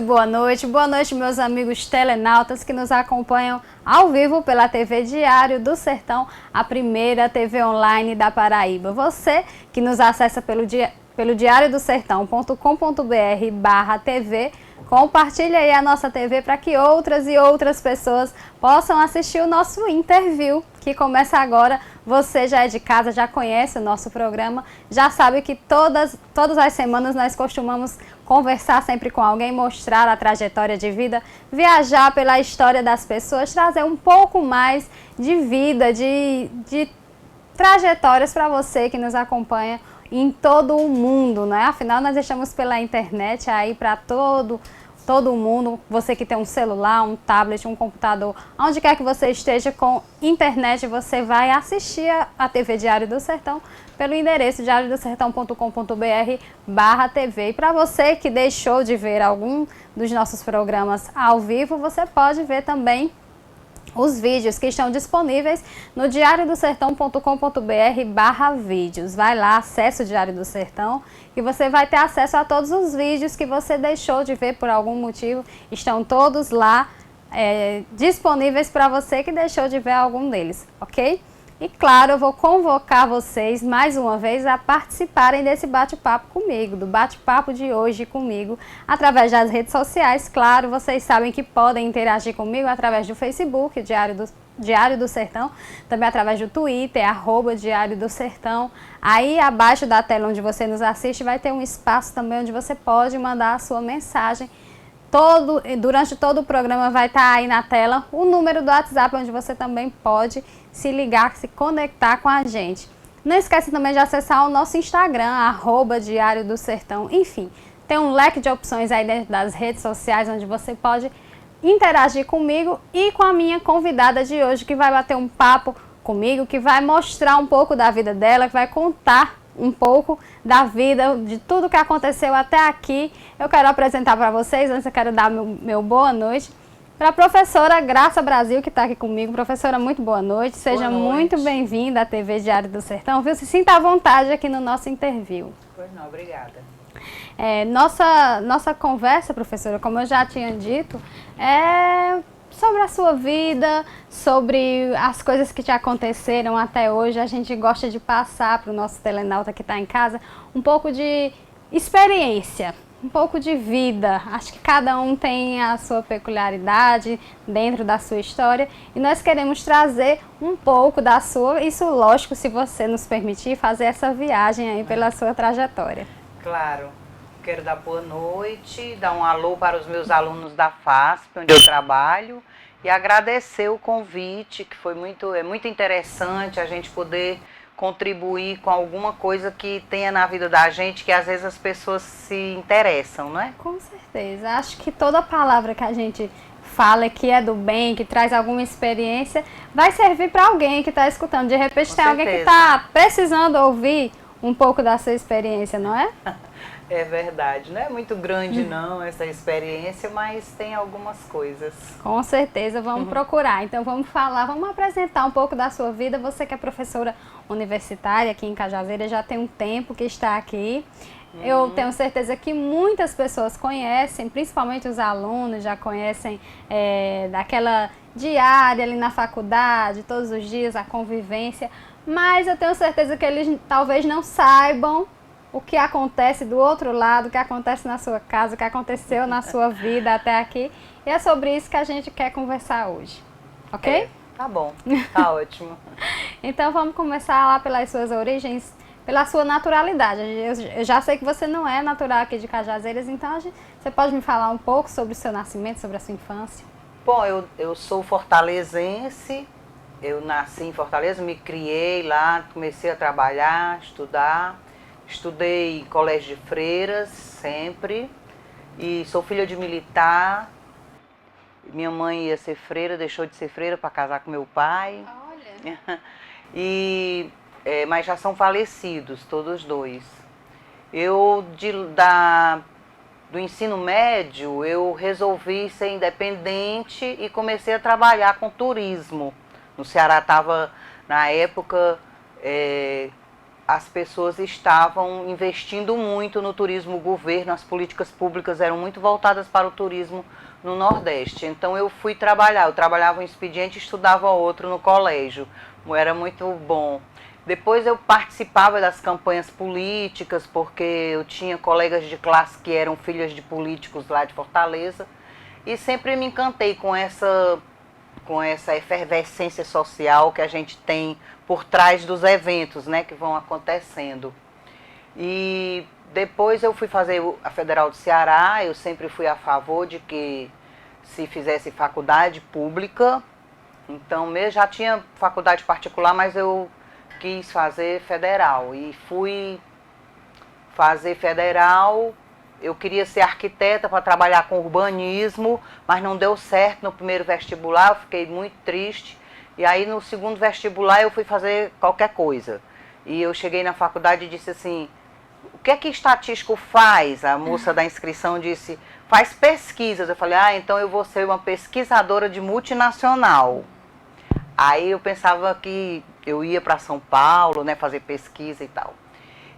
boa noite meus amigos telenautas que nos acompanham ao vivo pela TV Diário do Sertão, a primeira TV online da Paraíba. Você que nos acessa pelo diariodosertão.com.br/TV, compartilha aí a nossa TV para que outras e outras pessoas possam assistir o nosso interview, que começa agora. Você já é de casa, já conhece o nosso programa, já sabe que todas as semanas nós costumamos conversar sempre com alguém, mostrar a trajetória de vida, viajar pela história das pessoas, trazer um pouco mais de vida, de trajetórias para você que nos acompanha em todo o mundo, né? Afinal, nós estamos pela internet aí para todo mundo. Você que tem um celular, um tablet, um computador, onde quer que você esteja com internet, você vai assistir a TV Diário do Sertão pelo endereço diariodosertão.com.br/TV. E para você que deixou de ver algum dos nossos programas ao vivo, você pode ver também os vídeos que estão disponíveis no diariodosertão.com.br/vídeos. Vai lá, acesse o Diário do Sertão e você vai ter acesso a todos os vídeos que você deixou de ver por algum motivo. Estão todos lá disponíveis para você que deixou de ver algum deles, ok? E claro, eu vou convocar vocês mais uma vez a participarem desse bate-papo comigo, do bate-papo de hoje comigo, através das redes sociais. Claro, vocês sabem que podem interagir comigo através do Facebook, Diário do Sertão, também através do Twitter, @Diário do Sertão. Aí abaixo da tela onde você nos assiste vai ter um espaço também onde você pode mandar a sua mensagem. Durante todo o programa vai estar aí na tela o número do WhatsApp, onde você também pode se ligar, se conectar com a gente. Não esqueça também de acessar o nosso Instagram, @Diário do Sertão. Enfim, tem um leque de opções aí dentro das redes sociais, onde você pode interagir comigo e com a minha convidada de hoje, que vai bater um papo comigo, que vai mostrar um pouco da vida dela, que vai contar um pouco da vida, de tudo que aconteceu até aqui. Eu quero apresentar para vocês, antes eu quero dar meu boa noite para a professora Graça Brasil, que está aqui comigo. Professora, muito boa noite. Seja muito bem-vinda à TV Diário do Sertão, viu? Se sinta à vontade aqui no nosso interview. Pois não, obrigada. Nossa conversa, professora, como eu já tinha dito, é sobre a sua vida, sobre as coisas que te aconteceram até hoje. A gente gosta de passar para o nosso telenauta que está em casa um pouco de experiência, um pouco de vida. Acho que cada um tem a sua peculiaridade dentro da sua história e nós queremos trazer um pouco da sua, isso lógico, se você nos permitir, fazer essa viagem aí pela sua trajetória. Claro. Quero dar boa noite, dar um alô para os meus alunos da FASP, onde eu trabalho, e agradecer o convite, que foi muito interessante a gente poder contribuir com alguma coisa que tenha na vida da gente, que às vezes as pessoas se interessam, não é? Com certeza. Acho que toda palavra que a gente fala que é do bem, que traz alguma experiência, vai servir para alguém que está escutando. De repente tem alguém que está precisando ouvir um pouco da sua experiência, não é? É verdade, não é muito grande não essa experiência, mas tem algumas coisas. Com certeza, vamos procurar. Então vamos apresentar um pouco da sua vida. Você que é professora universitária aqui em Cajazeiras, já tem um tempo que está aqui. Eu tenho certeza que muitas pessoas conhecem, principalmente os alunos já conhecem daquela diária ali na faculdade, todos os dias, a convivência. Mas eu tenho certeza que eles talvez não saibam o que acontece do outro lado, o que acontece na sua casa, o que aconteceu na sua vida até aqui. E é sobre isso que a gente quer conversar hoje. Ok? Tá bom, tá ótimo. Então vamos começar lá pelas suas origens, pela sua naturalidade. Eu já sei que você não é natural aqui de Cajazeiras, então você pode me falar um pouco sobre o seu nascimento, sobre a sua infância? Bom, eu sou fortalezense, eu nasci em Fortaleza, me criei lá, comecei a trabalhar, estudar. Estudei em colégio de freiras, sempre, e sou filha de militar. Minha mãe ia ser freira, deixou de ser freira para casar com meu pai. Olha! Mas já são falecidos, todos dois. Do ensino médio, eu resolvi ser independente e comecei a trabalhar com turismo. No Ceará estava, na época, as pessoas estavam investindo muito no turismo. O governo, as políticas públicas eram muito voltadas para o turismo no Nordeste. Então eu fui trabalhar, eu trabalhava um expediente e estudava outro no colégio. Era muito bom. Depois eu participava das campanhas políticas, porque eu tinha colegas de classe que eram filhas de políticos lá de Fortaleza. E sempre me encantei com essa efervescência social que a gente tem por trás dos eventos, né, que vão acontecendo. E depois eu fui fazer a Federal do Ceará. Eu sempre fui a favor de que se fizesse faculdade pública. Então, eu já tinha faculdade particular, mas eu quis fazer federal. E fui fazer federal. Eu queria ser arquiteta para trabalhar com urbanismo, mas não deu certo no primeiro vestibular, eu fiquei muito triste. E aí no segundo vestibular eu fui fazer qualquer coisa. E eu cheguei na faculdade e disse assim, o que é que estatístico faz? A moça da inscrição disse, faz pesquisas. Eu falei, então eu vou ser uma pesquisadora de multinacional. Aí eu pensava que eu ia para São Paulo, né, fazer pesquisa e tal.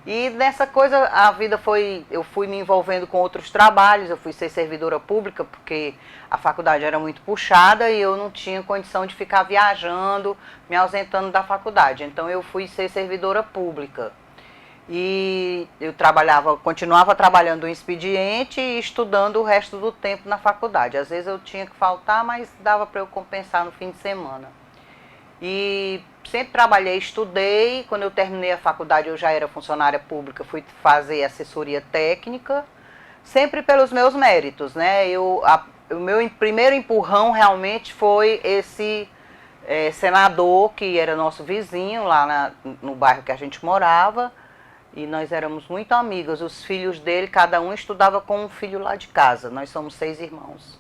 E nessa coisa a vida foi, eu fui me envolvendo com outros trabalhos. Eu fui ser servidora pública porque a faculdade era muito puxada e eu não tinha condição de ficar viajando, me ausentando da faculdade. Então eu fui ser servidora pública. E eu continuava trabalhando no expediente e estudando o resto do tempo na faculdade. Às vezes eu tinha que faltar, mas dava para eu compensar no fim de semana. E sempre trabalhei, estudei. Quando eu terminei a faculdade, eu já era funcionária pública, fui fazer assessoria técnica, sempre pelos meus méritos, né? O meu primeiro empurrão realmente foi esse senador, que era nosso vizinho lá no bairro que a gente morava, e nós éramos muito amigas. Os filhos dele, cada um estudava com um filho lá de casa. Nós somos 6 irmãos.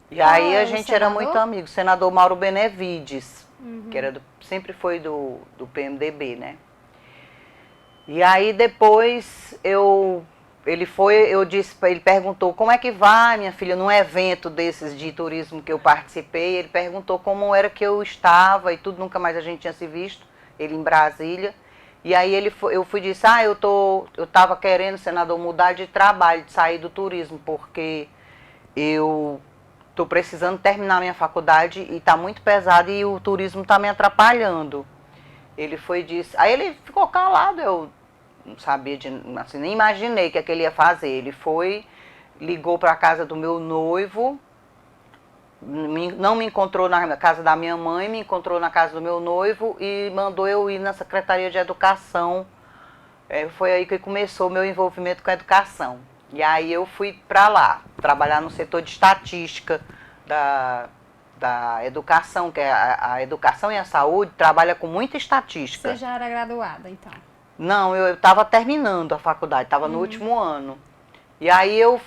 E aí a gente era muito amigo. O senador Mauro Benevides, que sempre foi do PMDB, né? E aí depois ele perguntou, como é que vai, minha filha, num evento desses de turismo que eu participei. Ele perguntou como era que eu estava e tudo, nunca mais a gente tinha se visto, ele em Brasília. E aí eu fui e disse, eu estava querendo, senador, mudar de trabalho, de sair do turismo, porque eu estou precisando terminar minha faculdade e está muito pesado e o turismo está me atrapalhando. Ele foi e disse, aí ele ficou calado, eu não sabia, assim, nem imaginei o que ele ia fazer. Ele foi, ligou para a casa do meu noivo, não me encontrou na casa da minha mãe, me encontrou na casa do meu noivo e mandou eu ir na Secretaria de Educação. Foi aí que começou o meu envolvimento com a educação. E aí eu fui para lá, trabalhar no setor de estatística da educação, que é a educação e a saúde trabalha com muita estatística. Você já era graduada, então? Não, eu estava terminando a faculdade, estava no último ano. E aí eu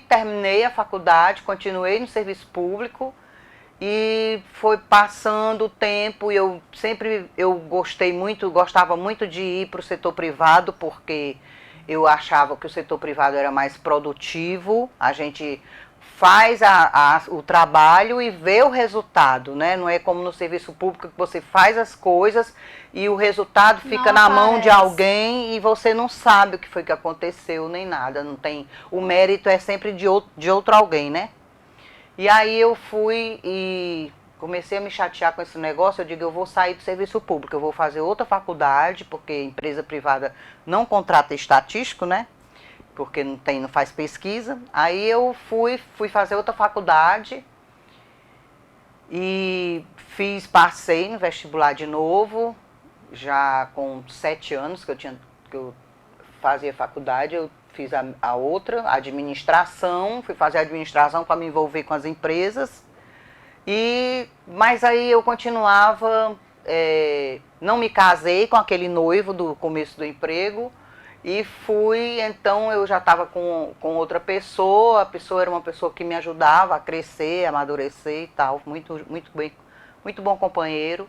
terminei a faculdade, continuei no serviço público e foi passando o tempo. E eu gostava muito de ir para o setor privado, porque eu achava que o setor privado era mais produtivo. A gente faz o trabalho e vê o resultado, né? Não é como no serviço público que você faz as coisas e o resultado fica na mão de alguém e você não sabe o que foi que aconteceu, nem nada. Não tem, o mérito é sempre de outro alguém, né? E aí eu fui e comecei a me chatear com esse negócio. Eu digo, eu vou sair do serviço público, eu vou fazer outra faculdade, porque empresa privada não contrata estatístico, né? Porque não faz pesquisa. Aí eu fui fazer outra faculdade e passei no vestibular de novo, já com 7 anos que eu fazia faculdade. Eu fiz a outra, administração, fui fazer administração para me envolver com as empresas. Mas aí eu continuava, não me casei com aquele noivo do começo do emprego. E então eu já estava com outra pessoa. A pessoa era uma pessoa que me ajudava a crescer, a amadurecer e tal, muito bem, muito bom companheiro.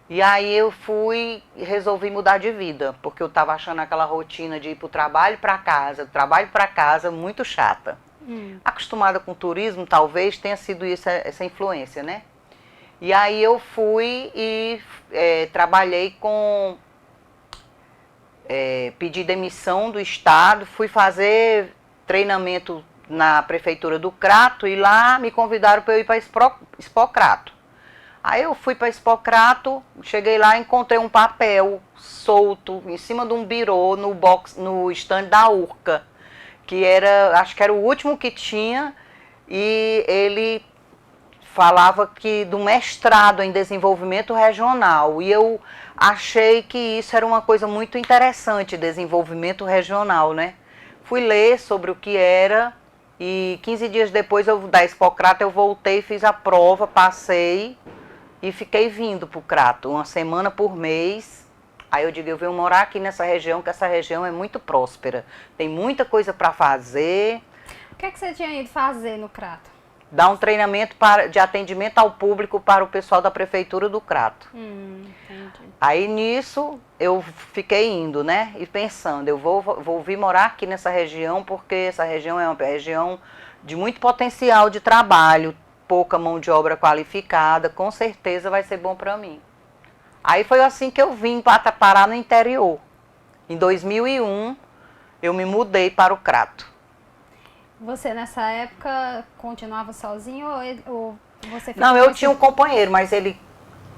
E aí eu e resolvi mudar de vida, porque eu estava achando aquela rotina de ir para o trabalho para casa, muito chata. Acostumada com turismo, talvez tenha sido isso, essa influência, né? E aí eu fui e trabalhei com pedi demissão do estado, fui fazer treinamento na prefeitura do Crato e lá me convidaram para eu ir para Expocrato. Aí eu fui para Expocrato, cheguei lá e encontrei um papel solto em cima de um birô no stand da Urca, que acho que era o último que tinha, e ele falava que do mestrado em desenvolvimento regional, e eu achei que isso era uma coisa muito interessante, desenvolvimento regional, né? Fui ler sobre o que era e 15 dias depois da Expocrato eu voltei, fiz a prova, passei e fiquei vindo para o Crato, uma semana por mês. Aí eu digo, eu venho morar aqui nessa região, que essa região é muito próspera, tem muita coisa para fazer. O que é que você tinha ido fazer no Crato? Dar um treinamento de atendimento ao público para o pessoal da prefeitura do Crato. Entendi. Aí nisso eu fiquei indo, né? E pensando, eu vou vir morar aqui nessa região, porque essa região é uma região de muito potencial de trabalho, pouca mão de obra qualificada, com certeza vai ser bom para mim. Aí foi assim que eu vim para parar no interior. Em 2001 eu me mudei para o Crato. Você nessa época continuava sozinho ou você ficou? Não, eu tinha um companheiro, mas ele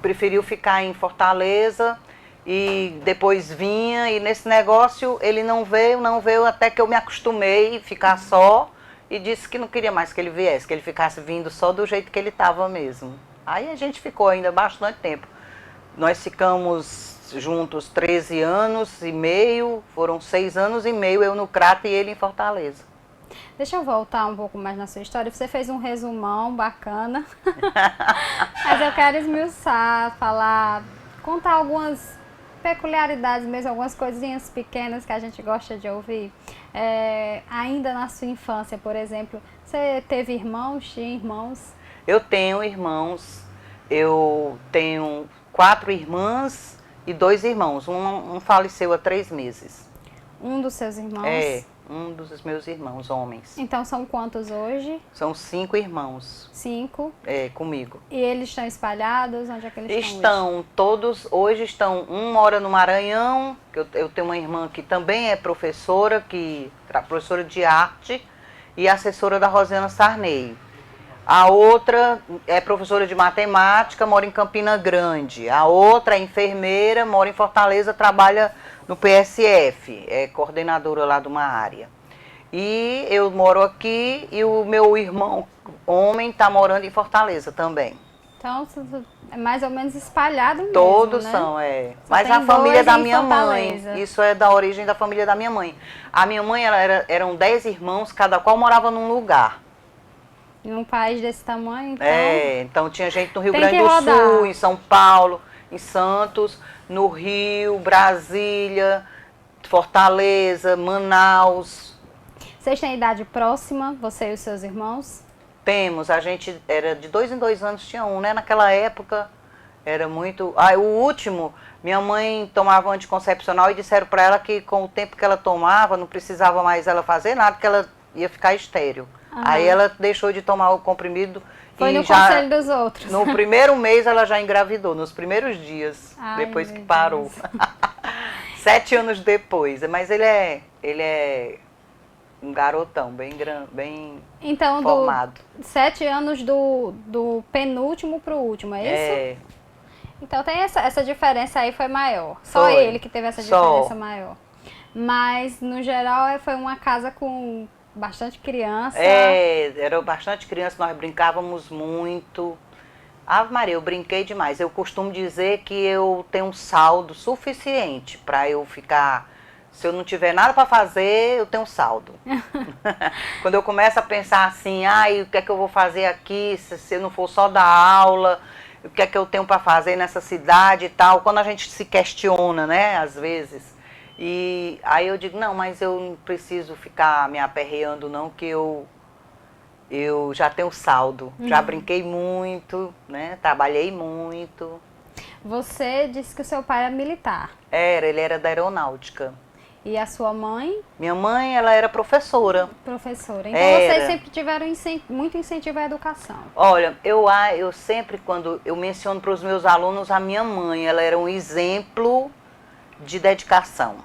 preferiu ficar em Fortaleza e depois vinha, e nesse negócio ele não veio até que eu me acostumei a ficar só e disse que não queria mais que ele viesse, que ele ficasse vindo só do jeito que ele estava mesmo. Aí a gente ficou ainda bastante tempo. Nós ficamos juntos 13 anos e meio, foram 6 anos e meio eu no Crato e ele em Fortaleza. Deixa eu voltar um pouco mais na sua história. Você fez um resumão bacana, mas eu quero esmiuçar, contar algumas peculiaridades mesmo, algumas coisinhas pequenas que a gente gosta de ouvir. Ainda na sua infância, por exemplo, você teve irmãos, tinha irmãos? Eu tenho irmãos, eu tenho 4 irmãs e 2 irmãos, um faleceu há 3 meses. Um dos seus irmãos? Um dos meus irmãos, homens. Então são quantos hoje? São 5 irmãos. 5? Comigo. E eles estão espalhados? Onde é que eles estão hoje? Estão, todos, hoje estão, um mora no Maranhão, que eu tenho uma irmã que também é professora, professora de arte e assessora da Rosiana Sarney. A outra é professora de matemática, mora em Campina Grande. A outra é enfermeira, mora em Fortaleza, trabalha no PSF, é coordenadora lá de uma área. E eu moro aqui e o meu irmão homem está morando em Fortaleza também. Então, é mais ou menos espalhado mesmo, Todos né? são, Mas a família da minha mãe, isso é da origem da família da minha mãe. A minha mãe, eram 10 irmãos, cada qual morava num lugar. Em um país desse tamanho, então... Então tinha gente no Rio Grande do Sul, em São Paulo, em Santos, no Rio, Brasília, Fortaleza, Manaus. Vocês têm idade próxima, você e os seus irmãos? Temos, a gente era de 2 em 2 anos tinha um, né? Naquela época era muito... o último, minha mãe tomava anticoncepcional e disseram para ela que com o tempo que ela tomava, não precisava mais ela fazer nada, que ela ia ficar estéril. Aí ela deixou de tomar o comprimido. Foi no conselho dos outros. No primeiro mês ela já engravidou, nos primeiros dias, depois que parou. 7 anos depois, mas ele é um garotão, bem então, formado. 7 anos do penúltimo para o último, é isso? Então tem essa diferença aí, foi maior. Só ele que teve essa diferença maior. Mas, no geral, foi uma casa com bastante criança. Era bastante criança, nós brincávamos muito. Ave Maria, eu brinquei demais. Eu costumo dizer que eu tenho um saldo suficiente para eu ficar... Se eu não tiver nada para fazer, eu tenho saldo. Quando eu começo a pensar assim, o que é que eu vou fazer aqui, se eu não for só dar aula, o que é que eu tenho para fazer nessa cidade e tal, quando a gente se questiona, né, às vezes. E aí eu digo, não, mas eu não preciso ficar me aperreando não, que eu já tenho saldo. Já brinquei muito, né, trabalhei muito. Você disse que o seu pai era militar. Ele era da aeronáutica. E a sua mãe? Minha mãe, ela era professora. Professora. Então vocês sempre tiveram muito incentivo à educação. Olha, eu sempre, quando eu menciono para os meus alunos, a minha mãe, ela era um exemplo de dedicação.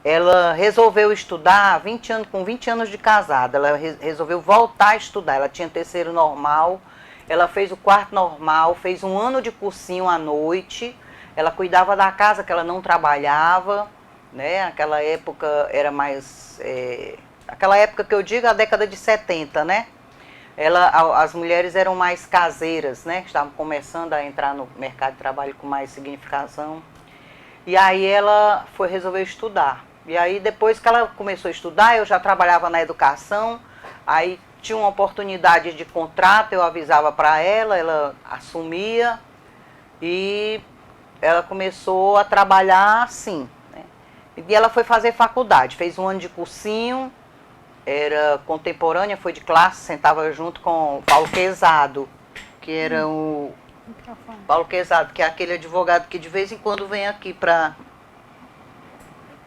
ela resolveu estudar 20 anos, com 20 anos de casada. Ela resolveu voltar a estudar. Ela tinha terceiro normal, ela fez o quarto normal, fez um ano de cursinho à noite. Ela cuidava da casa, que ela não trabalhava, né? Aquela época era mais... aquela época que eu digo, a década de 70, né? As mulheres eram mais caseiras, né? Estavam começando a entrar no mercado de trabalho com mais significação. E aí ela resolveu estudar. E aí depois que ela começou a estudar, eu já trabalhava na educação, aí tinha uma oportunidade de contrato, eu avisava para ela, ela assumia e ela começou a trabalhar assim, né? E ela foi fazer faculdade, fez um ano de cursinho, era contemporânea, foi de classe, sentava junto com o Paulo Quezado, que era o... Paulo Quezado, que é aquele advogado que de vez em quando vem aqui para...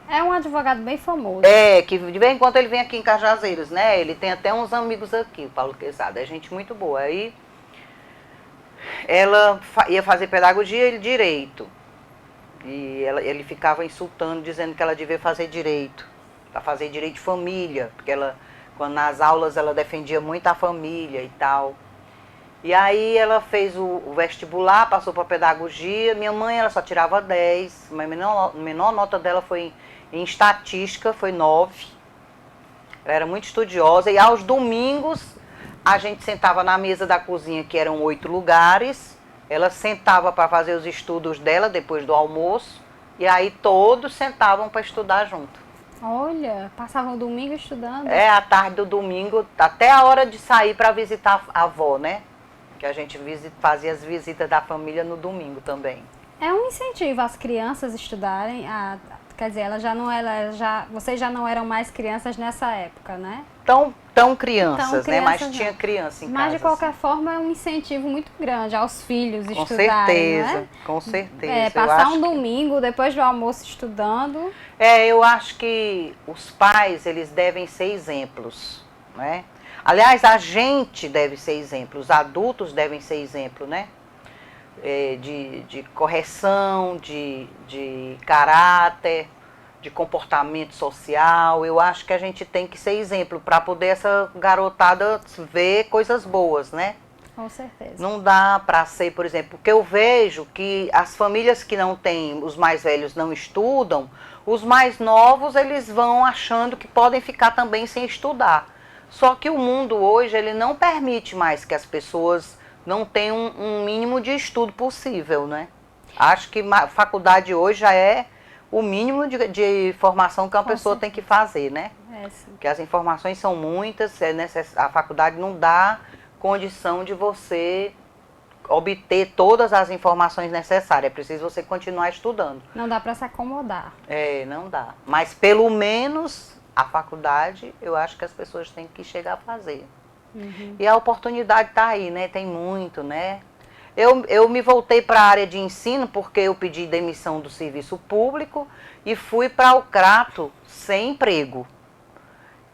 É um advogado bem famoso. Que de vez em quando ele vem aqui em Cajazeiras, né? Ele tem até uns amigos aqui, o Paulo Quezado, é gente muito boa. Aí ela ia fazer pedagogia e direito. E ele ficava insultando, dizendo que ela devia fazer direito. Para fazer direito de família, porque quando nas aulas ela defendia muito a família e tal. E aí ela fez o vestibular, passou para pedagogia. Minha mãe, ela só tirava 10, mas a menor nota dela foi em estatística, foi 9. Ela era muito estudiosa. E aos domingos, a gente sentava na mesa da cozinha, que eram 8 lugares. Ela sentava para fazer os estudos dela, depois do almoço. E aí todos sentavam para estudar junto. Olha, passavam o domingo estudando. À tarde do domingo, até a hora de sair para visitar a avó, né? Que a gente fazia as visitas da família no domingo também. É um incentivo às crianças estudarem. Quer dizer, vocês já não eram mais crianças nessa época, né? Tão crianças, né? Mas tinha criança em casa. Mas de qualquer forma é um incentivo muito grande aos filhos com estudarem, certeza, né? Com certeza. Passar um domingo depois do almoço estudando. Eu acho que os pais, eles devem ser exemplos, né? Aliás, a gente deve ser exemplo, os adultos devem ser exemplo, né? De correção, de caráter, de comportamento social. Eu acho que a gente tem que ser exemplo para poder essa garotada ver coisas boas, né? Com certeza. Não dá para ser, por exemplo, porque eu vejo que as famílias que não têm, os mais velhos não estudam, os mais novos eles vão achando que podem ficar também sem estudar. Só que o mundo hoje, ele não permite mais que as pessoas não tenham um mínimo de estudo possível, né? Acho que a faculdade hoje já é o mínimo de formação que uma pessoa tem que fazer, né? Sim. Porque as informações são muitas, a faculdade não dá condição de você obter todas as informações necessárias. É preciso você continuar estudando. Não dá para se acomodar. Não dá. Mas pelo menos a faculdade, eu acho que as pessoas têm que chegar a fazer. Uhum. E a oportunidade está aí, né? Tem muito, né? Eu me voltei para a área de ensino porque eu pedi demissão do serviço público e fui para o Crato sem emprego.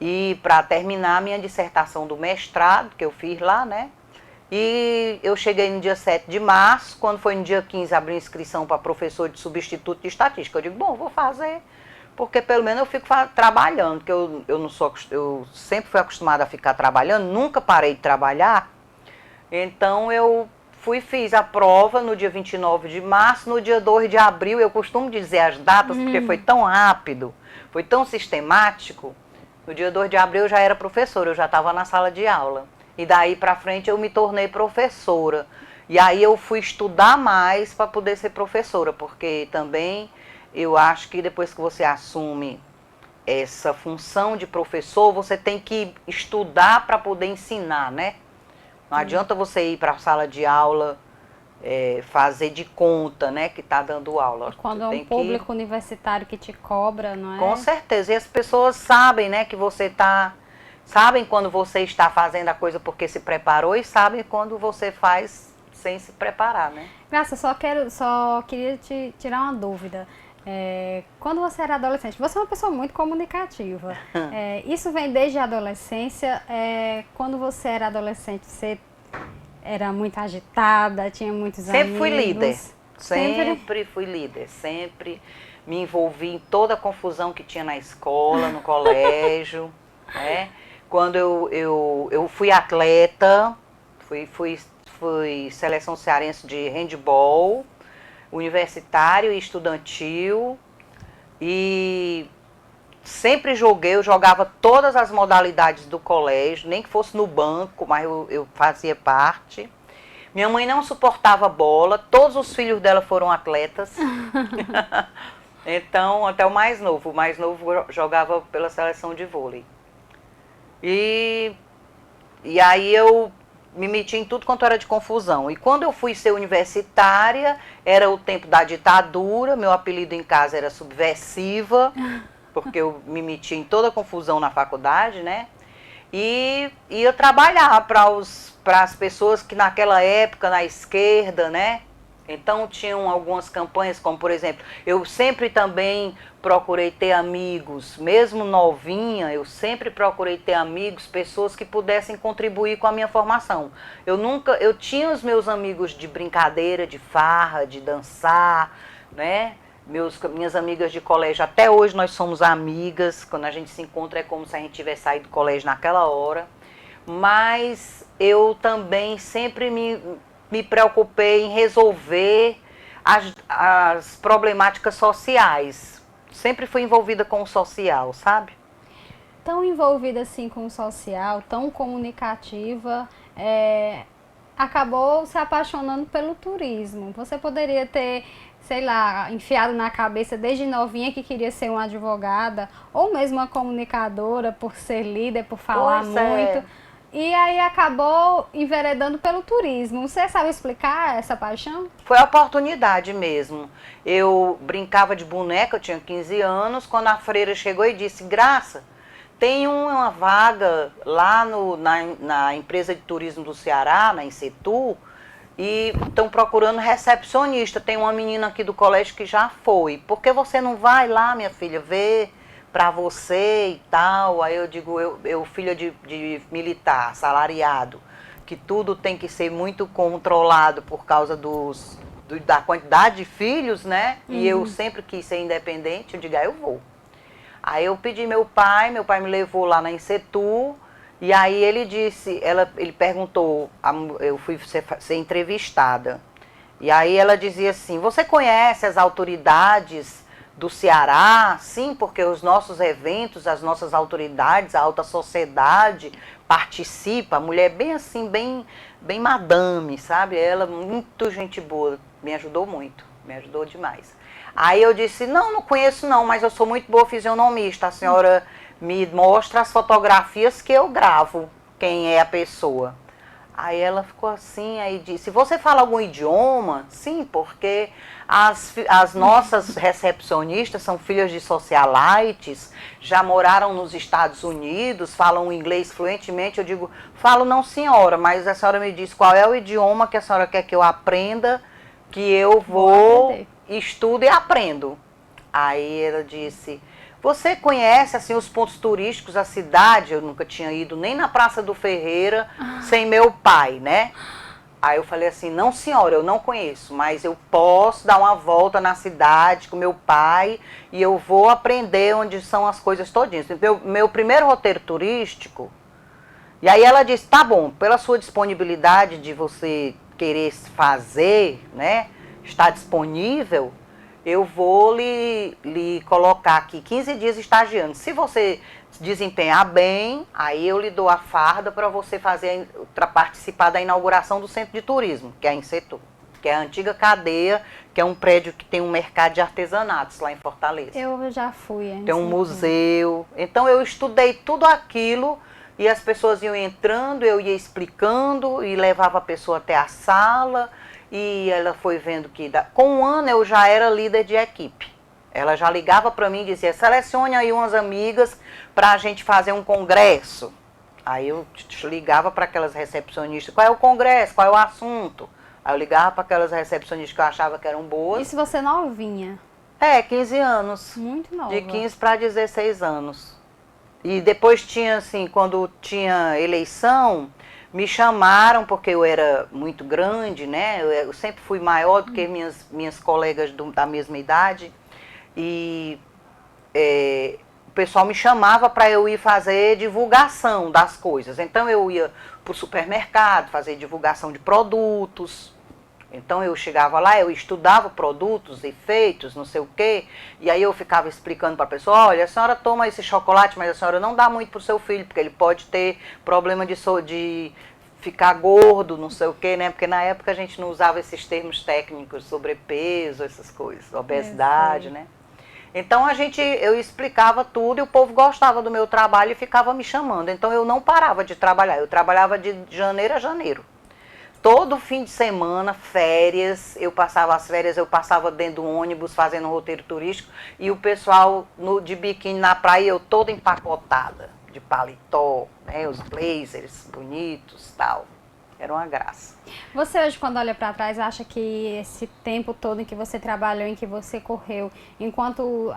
E para terminar a minha dissertação do mestrado, que eu fiz lá, né? E eu cheguei no dia 7 de março, quando foi no dia 15 abrir inscrição para professor de substituto de estatística. Eu digo, bom, vou fazer, porque pelo menos eu fico trabalhando, porque eu sempre fui acostumada a ficar trabalhando, nunca parei de trabalhar. Então eu fiz a prova no dia 29 de março, no dia 2 de abril, eu costumo dizer as datas, porque foi tão rápido, foi tão sistemático. No dia 2 de abril eu já era professora, eu já estava na sala de aula. E daí para frente eu me tornei professora. E aí eu fui estudar mais para poder ser professora, porque também eu acho que depois que você assume essa função de professor, você tem que estudar para poder ensinar, né? Não adianta você ir para a sala de aula, fazer de conta, né, que está dando aula. E quando é um público universitário que te cobra, não é? Com certeza. E as pessoas sabem, né, que você está... Sabem quando você está fazendo a coisa porque se preparou e sabem quando você faz sem se preparar, né? Graça, só queria te tirar uma dúvida. Quando você era adolescente, você é uma pessoa muito comunicativa. Isso vem desde a adolescência. Quando você era adolescente, você era muito agitada, tinha muitos amigos? Sempre fui líder. Sempre fui líder, sempre me envolvi em toda a confusão que tinha na escola, no colégio, né? Quando eu fui atleta, fui seleção cearense de handball, universitário e estudantil, e sempre joguei, eu jogava todas as modalidades do colégio, nem que fosse no banco, mas eu fazia parte. Minha mãe não suportava bola, todos os filhos dela foram atletas. Então, até o mais novo jogava pela seleção de vôlei. E aí eu me meti em tudo quanto era de confusão. E quando eu fui ser universitária, era o tempo da ditadura, meu apelido em casa era Subversiva, porque eu me meti em toda a confusão na faculdade, né? E ia trabalhar para as pessoas que naquela época, na esquerda, né? Então tinham algumas campanhas, como por exemplo, eu sempre também procurei ter amigos, mesmo novinha, eu sempre procurei ter amigos, pessoas que pudessem contribuir com a minha formação. Eu tinha os meus amigos de brincadeira, de farra, de dançar, né? Minhas amigas de colégio, até hoje nós somos amigas, quando a gente se encontra é como se a gente tivesse saído do colégio naquela hora, mas eu também sempre me preocupei em resolver as problemáticas sociais. Sempre fui envolvida com o social, sabe? Tão envolvida assim com o social, tão comunicativa, acabou se apaixonando pelo turismo. Você poderia ter, sei lá, enfiado na cabeça desde novinha que queria ser uma advogada, ou mesmo uma comunicadora, por ser líder, por falar muito. E aí acabou enveredando pelo turismo. Você sabe explicar essa paixão? Foi a oportunidade mesmo. Eu brincava de boneca, eu tinha 15 anos, quando a freira chegou e disse, Graça, tem uma vaga lá na empresa de turismo do Ceará, na Insetu, e estão procurando recepcionista. Tem uma menina aqui do colégio que já foi. Por que você não vai lá, minha filha, ver para você e tal? Aí eu digo, eu filha de militar, assalariado, que tudo tem que ser muito controlado por causa da quantidade de filhos, né? Uhum. E eu sempre quis ser independente, eu digo, eu vou. Aí eu pedi meu pai me levou lá na Insetu, e aí ele disse, ele perguntou, eu fui ser entrevistada, e aí ela dizia assim, você conhece as autoridades do Ceará? Sim, porque os nossos eventos, as nossas autoridades, a alta sociedade participa, a mulher bem assim, bem madame, sabe? Ela, muito gente boa, me ajudou muito, me ajudou demais. Aí eu disse, não conheço não, mas eu sou muito boa fisionomista, a senhora me mostra as fotografias que eu gravo, quem é a pessoa. Aí ela ficou assim, aí disse, você fala algum idioma? Sim, porque as nossas recepcionistas são filhas de socialites, já moraram nos Estados Unidos, falam inglês fluentemente. Eu digo, falo não senhora, mas a senhora me diz qual é o idioma que a senhora quer que eu aprenda, que eu vou, estudo e aprendo. Aí ela disse, você conhece assim os pontos turísticos da cidade? Eu nunca tinha ido nem na Praça do Ferreira sem meu pai, né? Aí eu falei assim, não senhora, eu não conheço, mas eu posso dar uma volta na cidade com meu pai e eu vou aprender onde são as coisas todinhas. Meu primeiro roteiro turístico, e aí ela disse, tá bom, pela sua disponibilidade de você querer fazer, né, está disponível, eu vou lhe colocar aqui 15 dias estagiando. Se você desempenhar bem, aí eu lhe dou a farda para você participar da inauguração do Centro de Turismo, que é a Insetu, que é a antiga cadeia, que é um prédio que tem um mercado de artesanatos lá em Fortaleza. Eu já fui. Tem um museu. Então eu estudei tudo aquilo e as pessoas iam entrando, eu ia explicando e levava a pessoa até a sala. E ela foi vendo que, com um ano eu já era líder de equipe. Ela já ligava para mim e dizia, selecione aí umas amigas para a gente fazer um congresso. Aí eu ligava para aquelas recepcionistas, qual é o congresso, qual é o assunto? Aí eu ligava para aquelas recepcionistas que eu achava que eram boas. Isso você novinha? 15 anos. Muito nova. De 15 para 16 anos. E depois tinha assim, quando tinha eleição, Me chamaram porque eu era muito grande, né? Eu sempre fui maior do que minhas colegas da mesma idade. E o pessoal me chamava para eu ir fazer divulgação das coisas. Então eu ia para o supermercado fazer divulgação de produtos. Então eu chegava lá, eu estudava produtos, efeitos, não sei o quê, e aí eu ficava explicando para a pessoa, olha, a senhora toma esse chocolate, mas a senhora não dá muito para o seu filho, porque ele pode ter problema de ficar gordo, não sei o quê, né? Porque na época a gente não usava esses termos técnicos, sobrepeso, essas coisas, obesidade, né? Então eu explicava tudo e o povo gostava do meu trabalho e ficava me chamando. Então eu não parava de trabalhar, eu trabalhava de janeiro a janeiro. Todo fim de semana, férias, eu passava dentro do ônibus fazendo um roteiro turístico e o pessoal de biquíni na praia, eu toda empacotada, de paletó, né, os blazers bonitos e tal. Era uma graça. Você hoje, quando olha para trás, acha que esse tempo todo em que você trabalhou, em que você correu, enquanto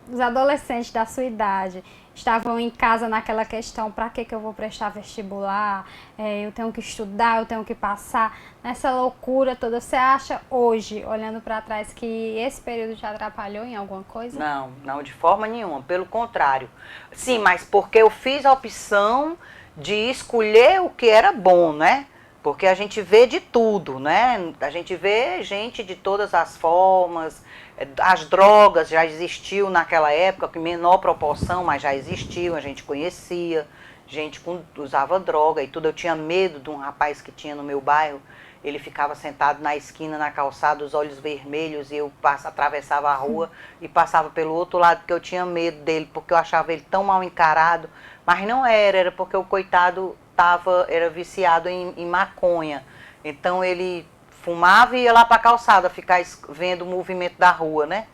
os adolescentes da sua idade estavam em casa naquela questão, para que eu vou prestar vestibular, eu tenho que estudar, eu tenho que passar, nessa loucura toda, você acha hoje, olhando para trás, que esse período te atrapalhou em alguma coisa? Não, não de forma nenhuma, pelo contrário. Sim, mas porque eu fiz a opção de escolher o que era bom, né? Porque a gente vê de tudo, né? A gente vê gente de todas as formas. As drogas já existiam naquela época, em menor proporção, mas já existiam, a gente conhecia. Gente usava droga e tudo. Eu tinha medo de um rapaz que tinha no meu bairro. Ele ficava sentado na esquina, na calçada, os olhos vermelhos, e eu atravessava a rua e passava pelo outro lado, porque eu tinha medo dele, porque eu achava ele tão mal encarado. Mas não era porque o coitado era viciado em maconha. Então ele fumava e ia lá para a calçada, ficar vendo o movimento da rua, né?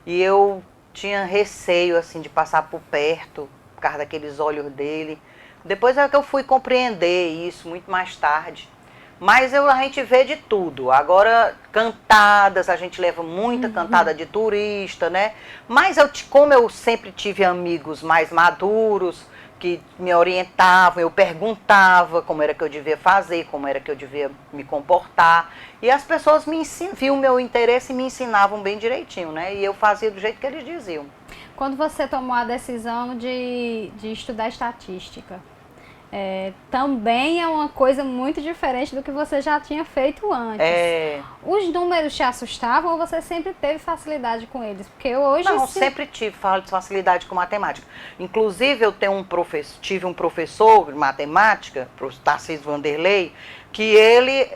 E eu tinha receio, assim, de passar por perto, por causa daqueles olhos dele. Depois é que eu fui compreender isso, muito mais tarde. Mas a gente vê de tudo. Agora, cantadas, a gente leva muita cantada de turista, né? Mas como eu sempre tive amigos mais maduros, que me orientavam, eu perguntava como era que eu devia fazer, como era que eu devia me comportar. E as pessoas viam o meu interesse e me ensinavam bem direitinho, né? E eu fazia do jeito que eles diziam. Quando você tomou a decisão de estudar estatística, também é uma coisa muito diferente do que você já tinha feito antes. Os números te assustavam ou você sempre teve facilidade com eles? Porque hoje... Não, sempre tive facilidade com matemática. Inclusive, eu tive um professor de matemática, o professor Tarcísio Vanderlei, que ele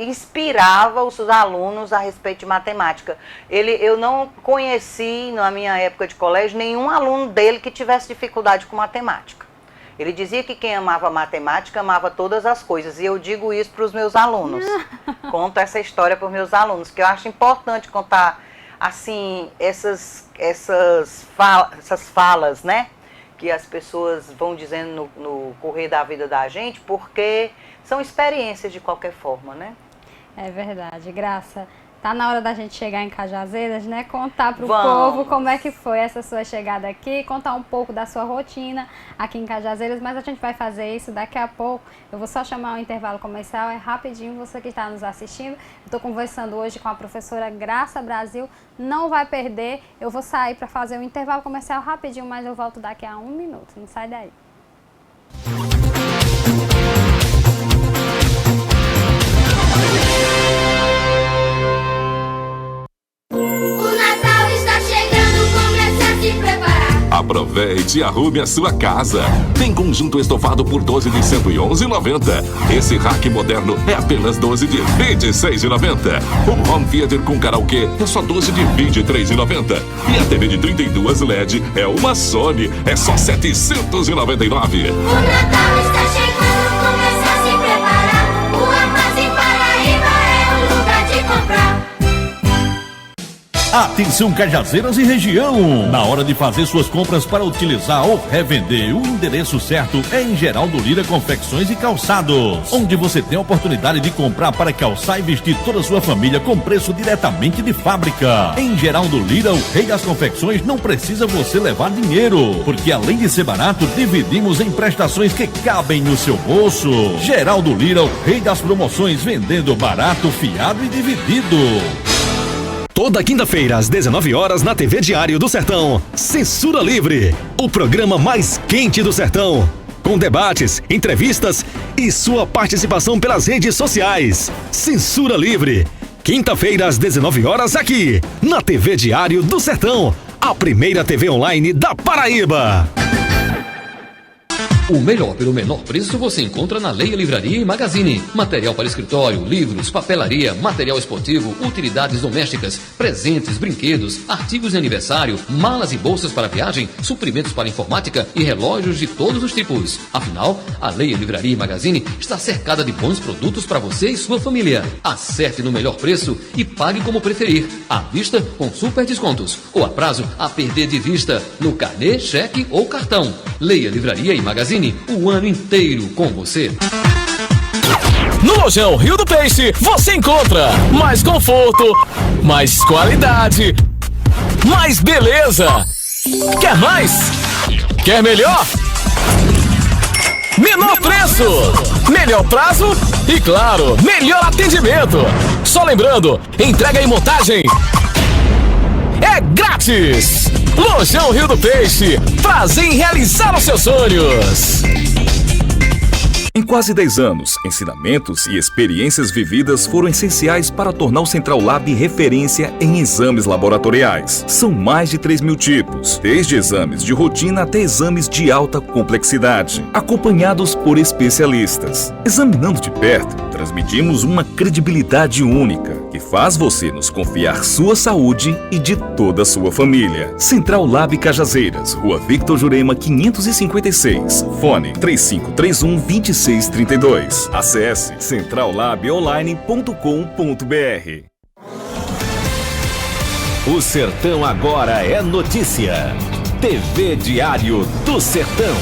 inspirava os alunos a respeito de matemática. Eu não conheci, na minha época de colégio, nenhum aluno dele que tivesse dificuldade com matemática. Ele dizia que quem amava matemática amava todas as coisas. E eu digo isso para os meus alunos. Conto essa história para os meus alunos, que eu acho importante contar, assim, essas falas, né? Que as pessoas vão dizendo no correr da vida da gente, porque são experiências de qualquer forma, né? É verdade, Graça. Tá na hora da gente chegar em Cajazeiras, né? Contar para o povo como é que foi essa sua chegada aqui, contar um pouco da sua rotina aqui em Cajazeiras, mas a gente vai fazer isso daqui a pouco. Eu vou só chamar o intervalo comercial, é rapidinho, você que está nos assistindo. Eu estou conversando hoje com a professora Graça Brasil, não vai perder. Eu vou sair para fazer um intervalo comercial rapidinho, mas eu volto daqui a 1 minuto, não sai daí. Aproveite e arrume a sua casa. Tem conjunto estofado por 12 de R$ 111,90. Esse rack moderno é apenas 12 de R$ 26,90. O home theater com karaokê é só 12 de R$ 23,90. E a TV de 32 LED é uma Sony, é só R$ 799. O Natal está chegando, começa a se preparar. O Armazém Paraíba é o lugar de comprar. Atenção Cajazeiras e região! Na hora de fazer suas compras para utilizar ou revender, o endereço certo é em Geraldo Lira Confecções e Calçados, onde você tem a oportunidade de comprar para calçar e vestir toda a sua família com preço diretamente de fábrica. Em Geraldo Lira, o rei das confecções, não precisa você levar dinheiro, porque além de ser barato, dividimos em prestações que cabem no seu bolso. Geraldo Lira, o rei das promoções, vendendo barato, fiado e dividido. Toda quinta-feira, às 19 horas, na TV Diário do Sertão. Censura Livre, o programa mais quente do Sertão. Com debates, entrevistas e sua participação pelas redes sociais. Censura Livre. Quinta-feira, às 19 horas, aqui, na TV Diário do Sertão. A primeira TV online da Paraíba. O melhor pelo menor preço você encontra na Leia Livraria e Magazine. Material para escritório, livros, papelaria, material esportivo, utilidades domésticas, presentes, brinquedos, artigos de aniversário, malas e bolsas para viagem, suprimentos para informática e relógios de todos os tipos. Afinal, a Leia Livraria e Magazine está cercada de bons produtos para você e sua família. Acerte no melhor preço e pague como preferir. À vista, com super descontos. Ou a prazo, a perder de vista, no carnê, cheque ou cartão. Leia Livraria e Magazine, o ano inteiro com você. No Lojão Rio do Peixe, você encontra mais conforto, mais qualidade, mais beleza. Quer mais? Quer melhor? Menor preço, melhor prazo e, claro, melhor atendimento. Só lembrando, entrega e montagem é grátis. Lojão Rio do Peixe, prazer em realizar os seus sonhos. Em quase 10 anos, ensinamentos e experiências vividas foram essenciais para tornar o Central Lab referência em exames laboratoriais. São mais de 3.000 tipos, desde exames de rotina até exames de alta complexidade, acompanhados por especialistas. Examinando de perto, transmitimos uma credibilidade única, que faz você nos confiar sua saúde e de toda a sua família. Central Lab Cajazeiras, Rua Victor Jurema 556, fone 3531-2632. Acesse centrallabonline.com.br. O Sertão agora é notícia. TV Diário do Sertão.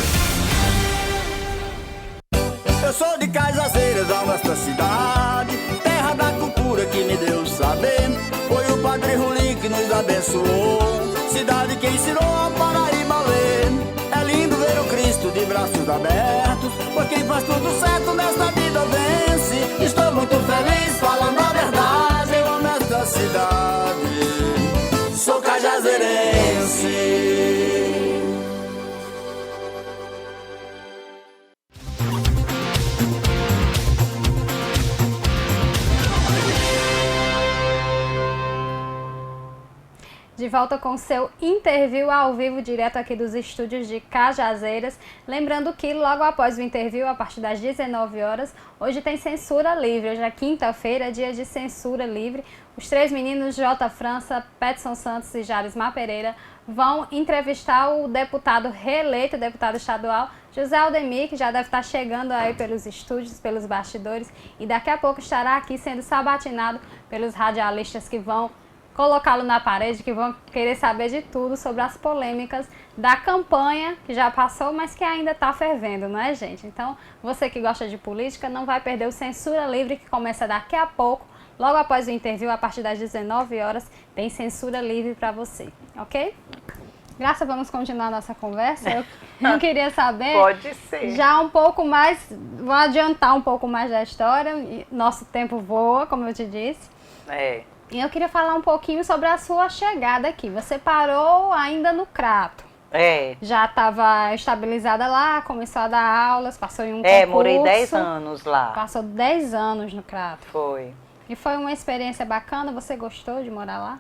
Eu sou de Cajazeiras, a nossa cidade, terra da cultura que me deu saber. Foi o Padre Rulim que nos abençoou, cidade que ensinou a Paraíba a ler. É lindo ver o Cristo de braços abertos, pois quem faz tudo certo nesta vida vence. Estou muito feliz falando a verdade, eu amo esta cidade, sou cajazeirense. De volta com seu interview ao vivo, direto aqui dos estúdios de Cajazeiras. Lembrando que logo após o interview, a partir das 19 horas, hoje tem censura livre. Hoje é quinta-feira, dia de censura livre. Os três meninos, Jota França, Petson Santos e Jarismar Pereira, vão entrevistar o deputado reeleito, deputado estadual, José Aldemir, que já deve estar chegando aí pelos estúdios, pelos bastidores, e daqui a pouco estará aqui sendo sabatinado pelos radialistas que vão colocá-lo na parede, que vão querer saber de tudo sobre as polêmicas da campanha, que já passou, mas que ainda está fervendo, não é, gente? Então, você que gosta de política, não vai perder o Censura Livre, que começa daqui a pouco, logo após o interview, a partir das 19 horas, tem Censura Livre para você, ok? Graça, vamos continuar a nossa conversa. Eu queria saber... Pode ser. Já um pouco mais, vou adiantar um pouco mais da história, nosso tempo voa, como eu te disse. É. E eu queria falar um pouquinho sobre a sua chegada aqui. Você parou ainda no Crato. É. Já estava estabilizada lá, começou a dar aulas, passou em um concurso. Morei 10 anos lá. Passou 10 anos no Crato. Foi. E foi uma experiência bacana? Você gostou de morar lá?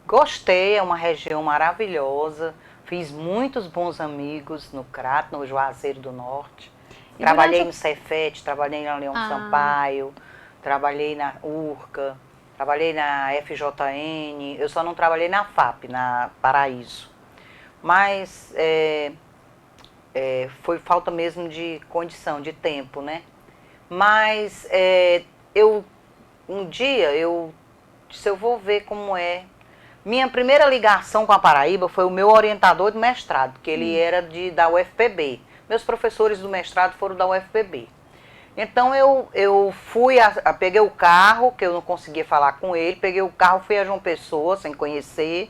Gostei, é uma região maravilhosa. Fiz muitos bons amigos no Crato, no Juazeiro do Norte. E trabalhei no Cefete, trabalhei na Leão Sampaio, trabalhei na URCA. Trabalhei na FJN, eu só não trabalhei na FAP, na Paraíso. Mas foi falta mesmo de condição, de tempo, né? Mas um dia eu disse, eu vou ver como é Minha primeira ligação com a Paraíba foi o meu orientador de mestrado, que ele era da UFPB. Meus professores do mestrado foram da UFPB. Então eu fui, peguei o carro, que eu não conseguia falar com ele, peguei o carro, fui a João Pessoa, sem conhecer,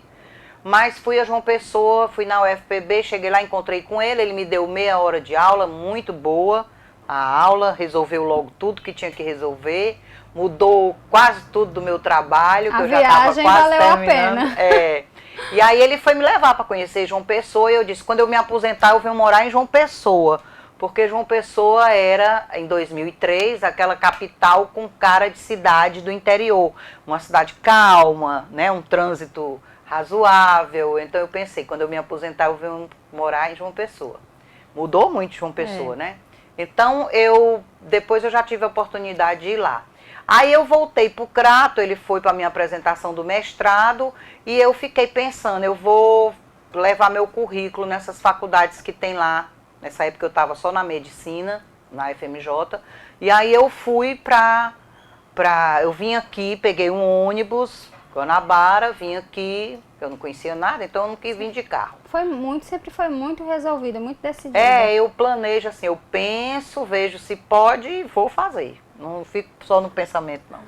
mas fui a João Pessoa, fui na UFPB, cheguei lá, encontrei com ele, ele me deu meia hora de aula, muito boa a aula, resolveu logo tudo que tinha que resolver, mudou quase tudo do meu trabalho, que eu já estava quase valeu terminando. A pena. E aí ele foi me levar para conhecer João Pessoa, e eu disse, quando eu me aposentar eu venho morar em João Pessoa, porque João Pessoa era, em 2003, aquela capital com cara de cidade do interior. Uma cidade calma, né, um trânsito razoável. Então eu pensei, quando eu me aposentar, eu venho morar em João Pessoa. Mudou muito João Pessoa, né? Então, depois eu já tive a oportunidade de ir lá. Aí eu voltei para o Crato, ele foi para a minha apresentação do mestrado, e eu fiquei pensando, eu vou levar meu currículo nessas faculdades que tem lá. Nessa época eu estava só na medicina, na FMJ, e aí eu fui eu vim aqui, peguei um ônibus, Guanabara, vim aqui, eu não conhecia nada, então eu não quis vir de carro. Sempre foi muito resolvida, muito decidida. Eu planejo assim, eu penso, vejo se pode e vou fazer, não fico só no pensamento não.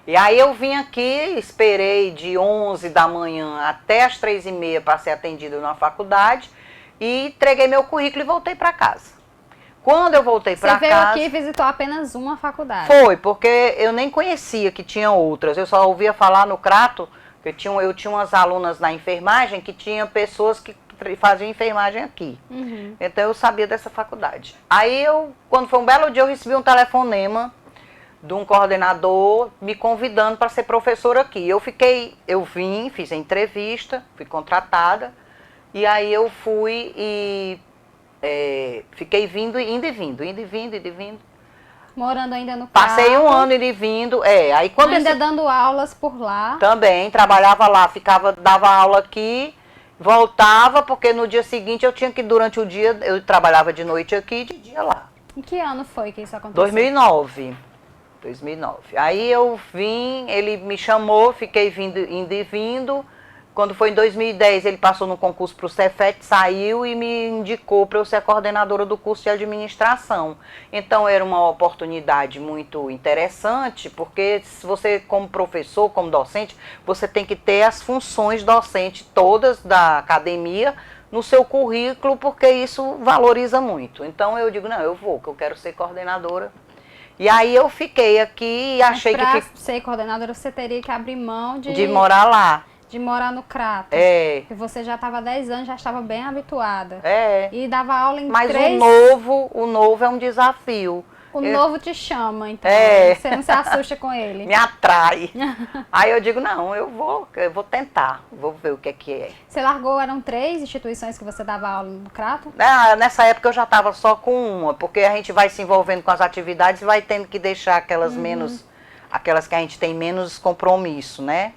E aí eu vim aqui, esperei de 11 da manhã até as 3h30 para ser atendida na faculdade, e entreguei meu currículo e voltei para casa. Quando eu voltei para casa... Você veio aqui e visitou apenas uma faculdade? Foi, porque eu nem conhecia que tinha outras. Eu só ouvia falar no Crato, que eu tinha umas alunas na enfermagem que tinha pessoas que faziam enfermagem aqui. Então eu sabia dessa faculdade. Aí quando foi um belo dia, eu recebi um telefonema de um coordenador me convidando para ser professora aqui. Eu vim, fiz a entrevista, fui contratada. E aí eu fui e fiquei indo e vindo. Morando ainda no Crato. Passei um ano indo e vindo. Aí quando ainda dando aulas por lá. Também, trabalhava lá, dava aula aqui, voltava, porque no dia seguinte eu tinha que, durante o dia, eu trabalhava de noite aqui e de dia lá. Em que ano foi que isso aconteceu? 2009. Aí eu vim, ele me chamou, fiquei indo e vindo. Quando foi em 2010, ele passou no concurso para o Cefet, saiu e me indicou para eu ser a coordenadora do curso de administração. Então era uma oportunidade muito interessante, porque se você, como professor, como docente, você tem que ter as funções docentes todas da academia no seu currículo, porque isso valoriza muito. Então eu digo, não, que eu quero ser coordenadora. E aí eu fiquei aqui e achei que... Para ser coordenadora, você teria que abrir mão de morar lá. De morar no Crato. Porque você já estava há 10 anos, já estava bem habituada. E dava aula em Mas 3... o novo é um desafio. O novo te chama, então. Você não se assusta com ele. Me atrai. Aí eu digo, não, eu vou tentar. Vou ver o que é. Você largou, eram 3 instituições que você dava aula no Crato? Nessa época eu já estava só com uma, porque a gente vai se envolvendo com as atividades e vai tendo que deixar aquelas aquelas que a gente tem menos compromisso, né?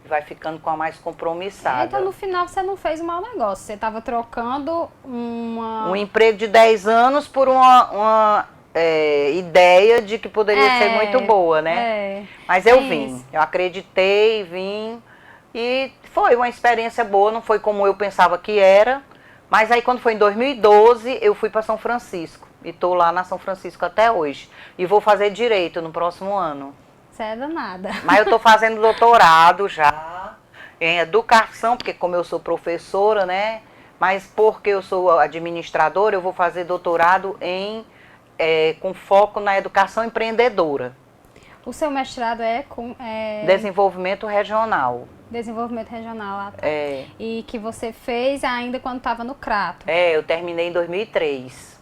Vai ficando com a mais compromissada. Então, no final, você não fez um mau negócio. Você estava trocando um emprego de 10 anos por uma ideia de que poderia ser muito boa, né? Mas eu vim. Eu acreditei, vim. E foi uma experiência boa. Não foi como eu pensava que era. Mas aí, quando foi em 2012, eu fui para São Francisco. E estou lá na São Francisco até hoje. E vou fazer direito no próximo ano. Você é danada. Mas eu estou fazendo doutorado já em educação, porque como eu sou professora, né? Mas porque eu sou administradora, eu vou fazer doutorado com foco na educação empreendedora. O seu mestrado é com... Desenvolvimento regional. Desenvolvimento regional. E que você fez ainda quando estava no Crato. Eu terminei em 2003.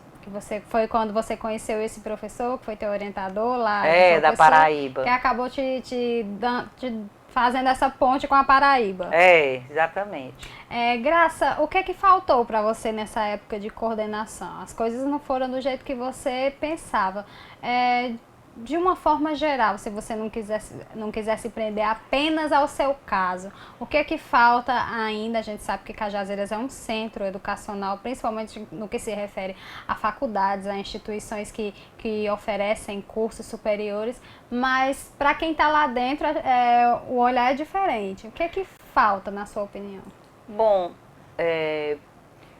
Foi quando você conheceu esse professor, que foi teu orientador lá? Da Paraíba. Que acabou te fazendo essa ponte com a Paraíba. Exatamente. Graça, o que é que faltou para você nessa época de coordenação? As coisas não foram do jeito que você pensava. De uma forma geral, se você não quisesse prender apenas ao seu caso, o que é que falta ainda? A gente sabe que Cajazeiras é um centro educacional, principalmente no que se refere a faculdades, a instituições que oferecem cursos superiores, mas para quem está lá dentro, o olhar é diferente. O que é que falta, na sua opinião? Bom,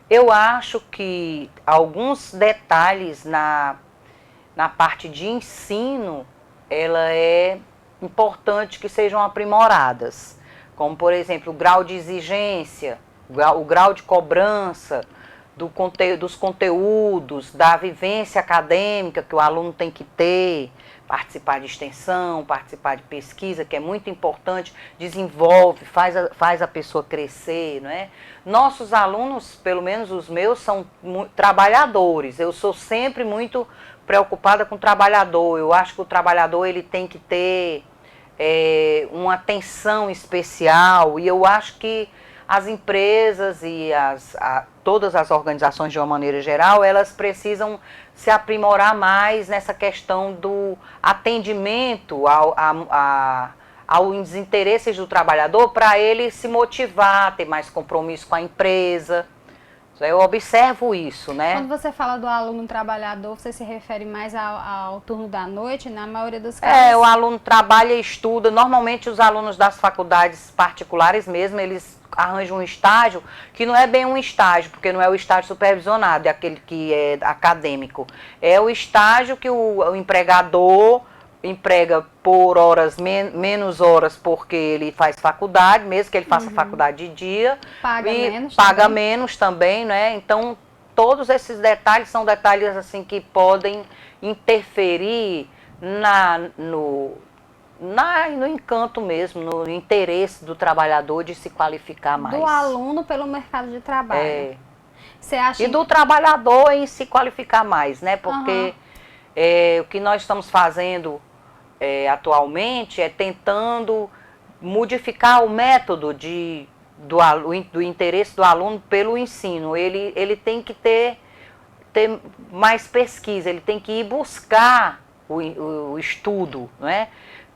eu acho que alguns detalhes na parte de ensino, ela é importante que sejam aprimoradas. Como, por exemplo, o grau de exigência, o grau de cobrança dos conteúdos, da vivência acadêmica que o aluno tem que ter, participar de extensão, participar de pesquisa, que é muito importante, desenvolve, faz a pessoa crescer, não é? Nossos alunos, pelo menos os meus, são trabalhadores. Eu sou sempre muito preocupada com o trabalhador. Eu acho que o trabalhador ele tem que ter uma atenção especial, e eu acho que as empresas e todas as organizações, de uma maneira geral, elas precisam se aprimorar mais nessa questão do atendimento aos interesses do trabalhador, para ele se motivar, ter mais compromisso com a empresa. Eu observo isso, né? Quando você fala do aluno trabalhador, você se refere mais ao turno da noite, na maioria dos casos? O aluno trabalha e estuda. Normalmente os alunos das faculdades particulares mesmo, eles arranjam um estágio que não é bem um estágio, porque não é o estágio supervisionado, é aquele que é acadêmico. É o estágio que o empregador emprega por horas, menos horas, porque ele faz faculdade, mesmo que ele faça faculdade de dia. Paga menos também, né? Então, todos esses detalhes são detalhes assim que podem interferir no encanto mesmo, no interesse do trabalhador de se qualificar mais. Do aluno pelo mercado de trabalho. Você acha... E do trabalhador em se qualificar mais, né? Porque o que nós estamos fazendo atualmente é tentando modificar o método do interesse do aluno pelo ensino. Ele tem que ter mais pesquisa, ele tem que ir buscar o estudo, né?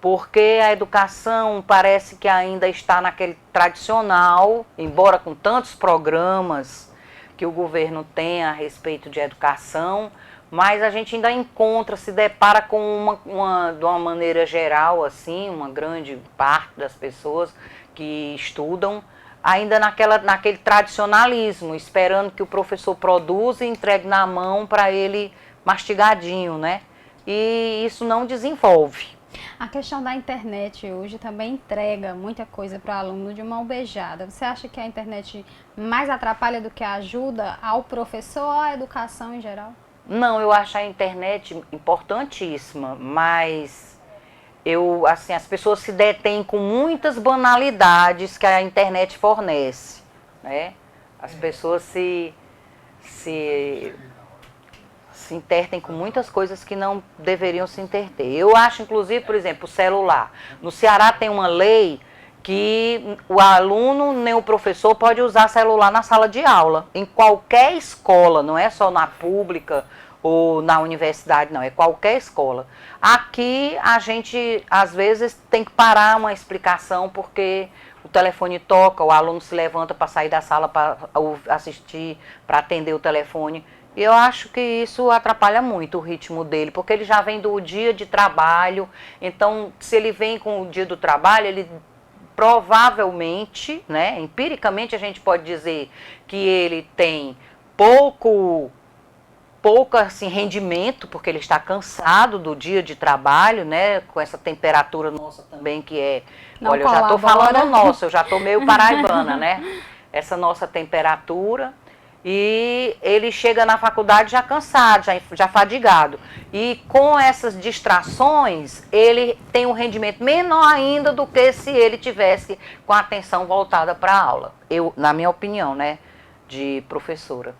Porque a educação parece que ainda está naquele tradicional, embora com tantos programas que o governo tem a respeito de educação, mas a gente ainda se depara com de uma maneira geral, assim, uma grande parte das pessoas que estudam, ainda naquele tradicionalismo, esperando que o professor produza e entregue na mão para ele mastigadinho, né? E isso não desenvolve. A questão da internet hoje também entrega muita coisa para o aluno de mão beijada. Você acha que a internet mais atrapalha do que ajuda ao professor ou à educação em geral? Não, eu acho a internet importantíssima, mas as pessoas se detêm com muitas banalidades que a internet fornece, né? As pessoas se intertem com muitas coisas que não deveriam se interter. Eu acho, inclusive, por exemplo, o celular. No Ceará tem uma lei que o aluno nem o professor pode usar celular na sala de aula. Em qualquer escola, não é só na pública ou na universidade, não, é qualquer escola. Aqui a gente, às vezes, tem que parar uma explicação porque o telefone toca, o aluno se levanta para sair da sala para assistir, para atender o telefone. E eu acho que isso atrapalha muito o ritmo dele, porque ele já vem do dia de trabalho. Então, se ele vem com o dia do trabalho, ele provavelmente, né, empiricamente a gente pode dizer que ele tem pouco assim, rendimento, porque ele está cansado do dia de trabalho, né, com essa temperatura nossa também que é... Não olha, colabora. eu já estou falando nossa, eu já estou meio paraibana, né, essa nossa temperatura... E ele chega na faculdade já cansado, já fadigado. E com essas distrações, ele tem um rendimento menor ainda do que se ele tivesse com a atenção voltada para a aula. Na minha opinião, né, de professora.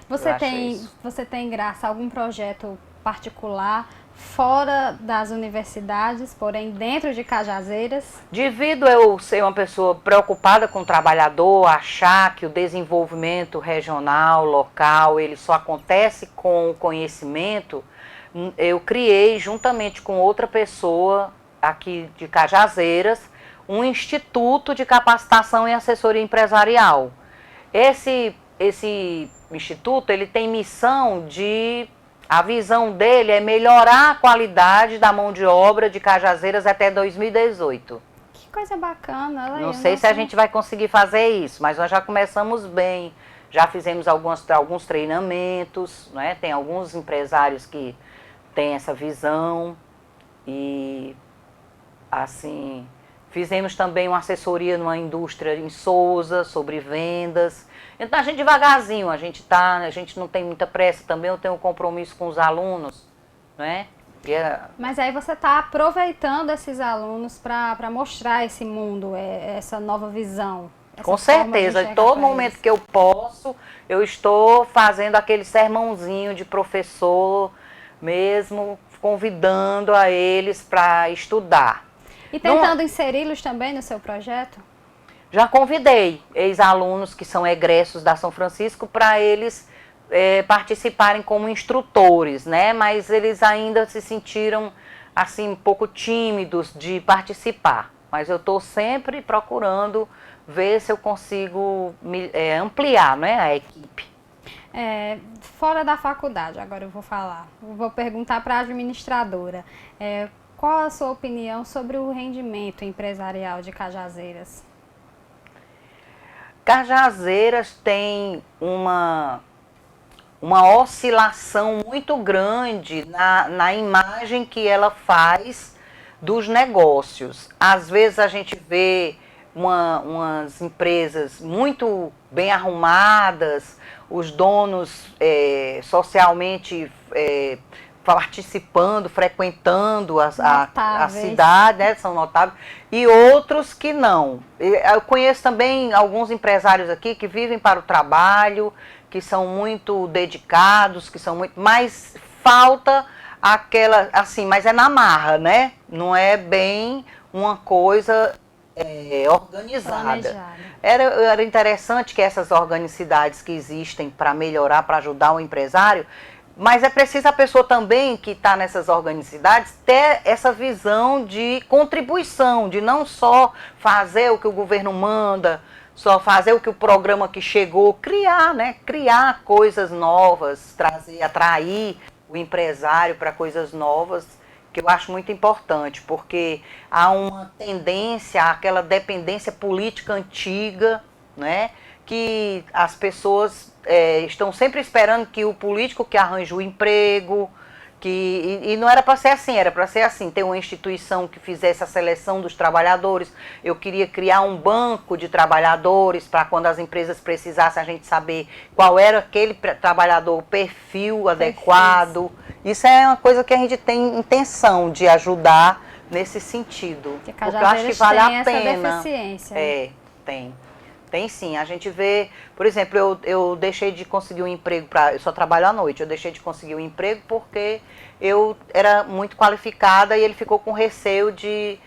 Você tem, Graça, algum projeto particular fora das universidades, porém dentro de Cajazeiras? Devido eu ser uma pessoa preocupada com o trabalhador, achar que o desenvolvimento regional, local, ele só acontece com o conhecimento, eu criei, juntamente com outra pessoa aqui de Cajazeiras, um instituto de capacitação e assessoria empresarial. Esse instituto, ele tem missão de... A visão dele é melhorar a qualidade da mão de obra de Cajazeiras até 2018. Que coisa bacana. Olha aí, Não sei se a nosso- gente vai conseguir fazer isso, mas nós já começamos bem. Já fizemos alguns treinamentos, né? Tem alguns empresários que têm essa visão. E, assim, fizemos também uma assessoria numa indústria em Souza sobre vendas. Então, a gente devagarzinho, a gente não tem muita pressa também, eu tenho um compromisso com os alunos, né? Mas aí você está aproveitando esses alunos para mostrar esse mundo, essa nova visão. Essa Com forma de certeza, em enxergar todo pra momento eles. que eu posso, eu estou fazendo aquele sermãozinho de professor mesmo, convidando a eles para estudar. E tentando inseri-los também no seu projeto? Já convidei ex-alunos que são egressos da São Francisco para eles participarem como instrutores, né? Mas eles ainda se sentiram assim um pouco tímidos de participar. Mas eu estou sempre procurando ver se eu consigo ampliar, né, a equipe. Fora da faculdade, agora eu vou falar. Eu vou perguntar para a administradora. Qual a sua opinião sobre o rendimento empresarial de Cajazeiras? Cajazeiras tem uma oscilação muito grande na imagem que ela faz dos negócios. Às vezes a gente vê umas empresas muito bem arrumadas, os donos socialmente participando, frequentando a cidade, né, são notáveis, e outros que não. Eu conheço também alguns empresários aqui que vivem para o trabalho, que são muito dedicados, que são muito... Mas falta aquela... Assim, mas é na marra, né? Não é bem uma coisa organizada. Era interessante que essas organicidades que existem para melhorar, para ajudar o empresário, mas é preciso a pessoa também que está nessas organicidades ter essa visão de contribuição, de não só fazer o que o governo manda, só fazer o que o programa que chegou, criar, né? Criar coisas novas, atrair o empresário para coisas novas, que eu acho muito importante, porque há uma tendência, aquela dependência política antiga, né? Que as pessoas estão sempre esperando que o político que arranja o emprego, e não era para ser assim, era para ser assim, ter uma instituição que fizesse a seleção dos trabalhadores. Eu queria criar um banco de trabalhadores para quando as empresas precisassem a gente saber qual era aquele trabalhador, o perfil adequado. Isso é uma coisa que a gente tem intenção de ajudar nesse sentido. Porque eu acho que vale a pena. Essa deficiência. Tem sim, a gente vê, por exemplo, eu deixei de conseguir um emprego, eu só trabalho à noite, eu deixei de conseguir um emprego porque eu era muito qualificada e ele ficou com receio de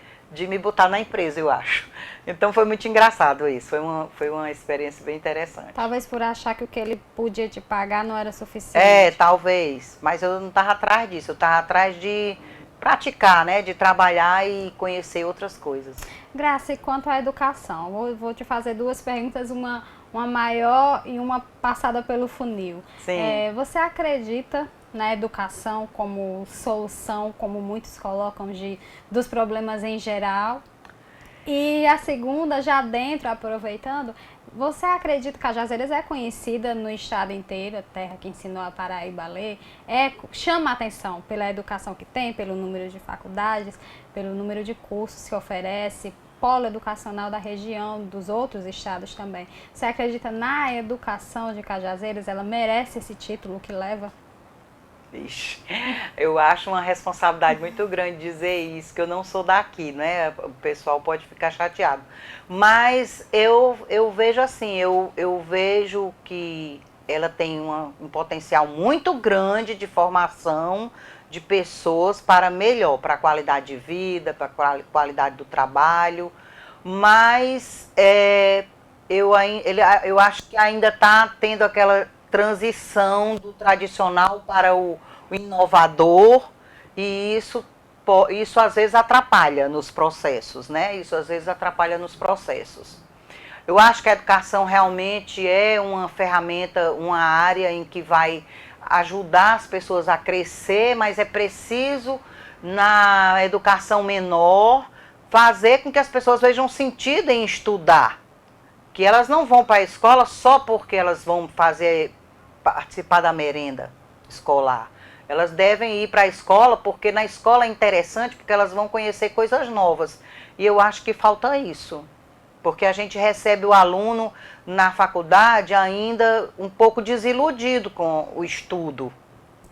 me botar na empresa, eu acho. Então foi muito engraçado isso, foi uma experiência bem interessante. Talvez por achar que o que ele podia te pagar não era suficiente. Talvez, mas eu não estava atrás disso, eu estava atrás de praticar, né, de trabalhar e conhecer outras coisas. Graça, e quanto à educação? Vou te fazer duas perguntas, uma maior e uma passada pelo funil. Sim. Você acredita na educação como solução, como muitos colocam, dos problemas em geral? E a segunda, já dentro, aproveitando, você acredita que Cajazeiras é conhecida no estado inteiro, a terra que ensinou a Paraíba a ler, chama a atenção pela educação que tem, pelo número de faculdades, pelo número de cursos que oferece, polo educacional da região, dos outros estados também. Você acredita na educação de Cajazeiras? Ela merece esse título que leva? Ixi, eu acho uma responsabilidade muito grande dizer isso, que eu não sou daqui, né? O pessoal pode ficar chateado. Mas eu vejo assim, eu vejo que ela tem um potencial muito grande de formação de pessoas para melhor, para a qualidade de vida, para a qualidade do trabalho. Mas eu acho que ainda está tendo aquela transição do tradicional para o inovador, e isso às vezes atrapalha nos processos, né? Isso às vezes atrapalha nos processos. Eu acho que a educação realmente é uma ferramenta, uma área em que vai ajudar as pessoas a crescer, mas é preciso, na educação menor, fazer com que as pessoas vejam sentido em estudar. Que elas não vão para a escola só porque elas vão participar da merenda escolar. Elas devem ir para a escola porque na escola é interessante, porque elas vão conhecer coisas novas. E eu acho que falta isso. Porque a gente recebe o aluno na faculdade ainda um pouco desiludido com o estudo,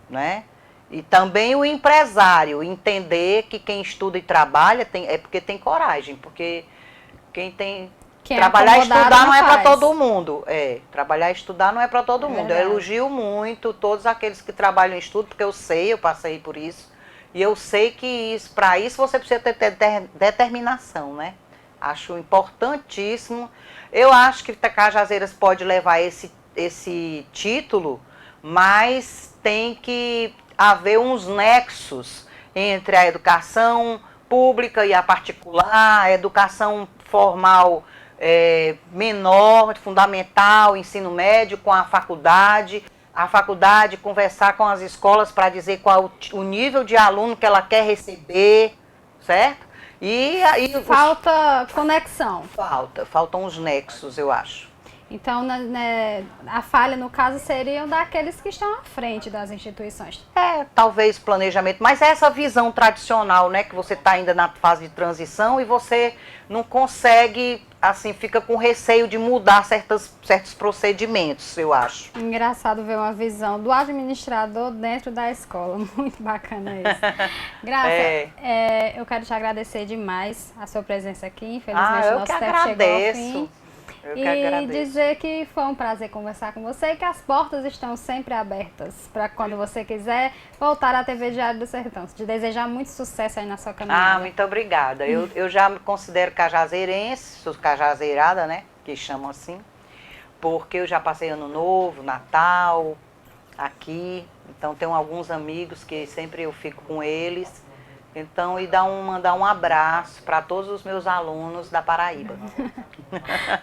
né? E também o empresário entender que quem estuda e trabalha é porque tem coragem, porque quem trabalhar e estudar não é para todo mundo. Trabalhar e estudar não é para todo mundo. Eu elogio muito todos aqueles que trabalham em estudo, porque eu passei por isso. E eu sei que para isso você precisa ter determinação, né? Acho importantíssimo. Eu acho que Cajazeiras pode levar esse título, mas tem que haver uns nexos entre a educação pública e a particular, a educação formal menor, fundamental, ensino médio, com a faculdade conversar com as escolas para dizer qual o nível de aluno que ela quer receber, certo? E aí falta conexão. Faltam os nexos, eu acho. Então, a falha, no caso, seriam daqueles que estão à frente das instituições. Talvez planejamento, mas é essa visão tradicional, né, que você está ainda na fase de transição e você não consegue, assim, fica com receio de mudar certos procedimentos, eu acho. Engraçado ver uma visão do administrador dentro da escola, muito bacana isso. Graça, eu quero te agradecer demais a sua presença aqui, infelizmente o nosso tempo chegou ao fim. E dizer que foi um prazer conversar com você e que as portas estão sempre abertas para quando você quiser voltar à TV Diário do Sertão. Te desejar muito sucesso aí na sua caminhada. Muito obrigada. Eu já me considero cajazeirense, sou cajazeirada, né, que chamam assim, porque eu já passei Ano Novo, Natal, aqui. Então tenho alguns amigos que sempre eu fico com eles. Então, mandar um abraço para todos os meus alunos da Paraíba.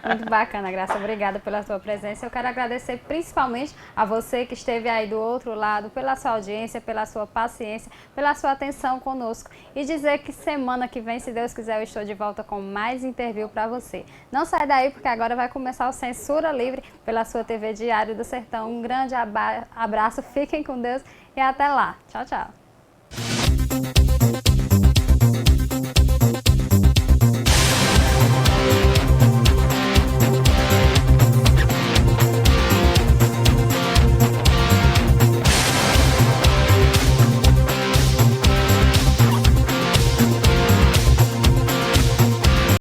Muito bacana, Graça. Obrigada pela sua presença. Eu quero agradecer principalmente a você que esteve aí do outro lado, pela sua audiência, pela sua paciência, pela sua atenção conosco. E dizer que semana que vem, se Deus quiser, eu estou de volta com mais interview para você. Não sai daí, porque agora vai começar o Censura Livre pela sua TV Diário do Sertão. Um grande abraço, fiquem com Deus e até lá. Tchau, tchau.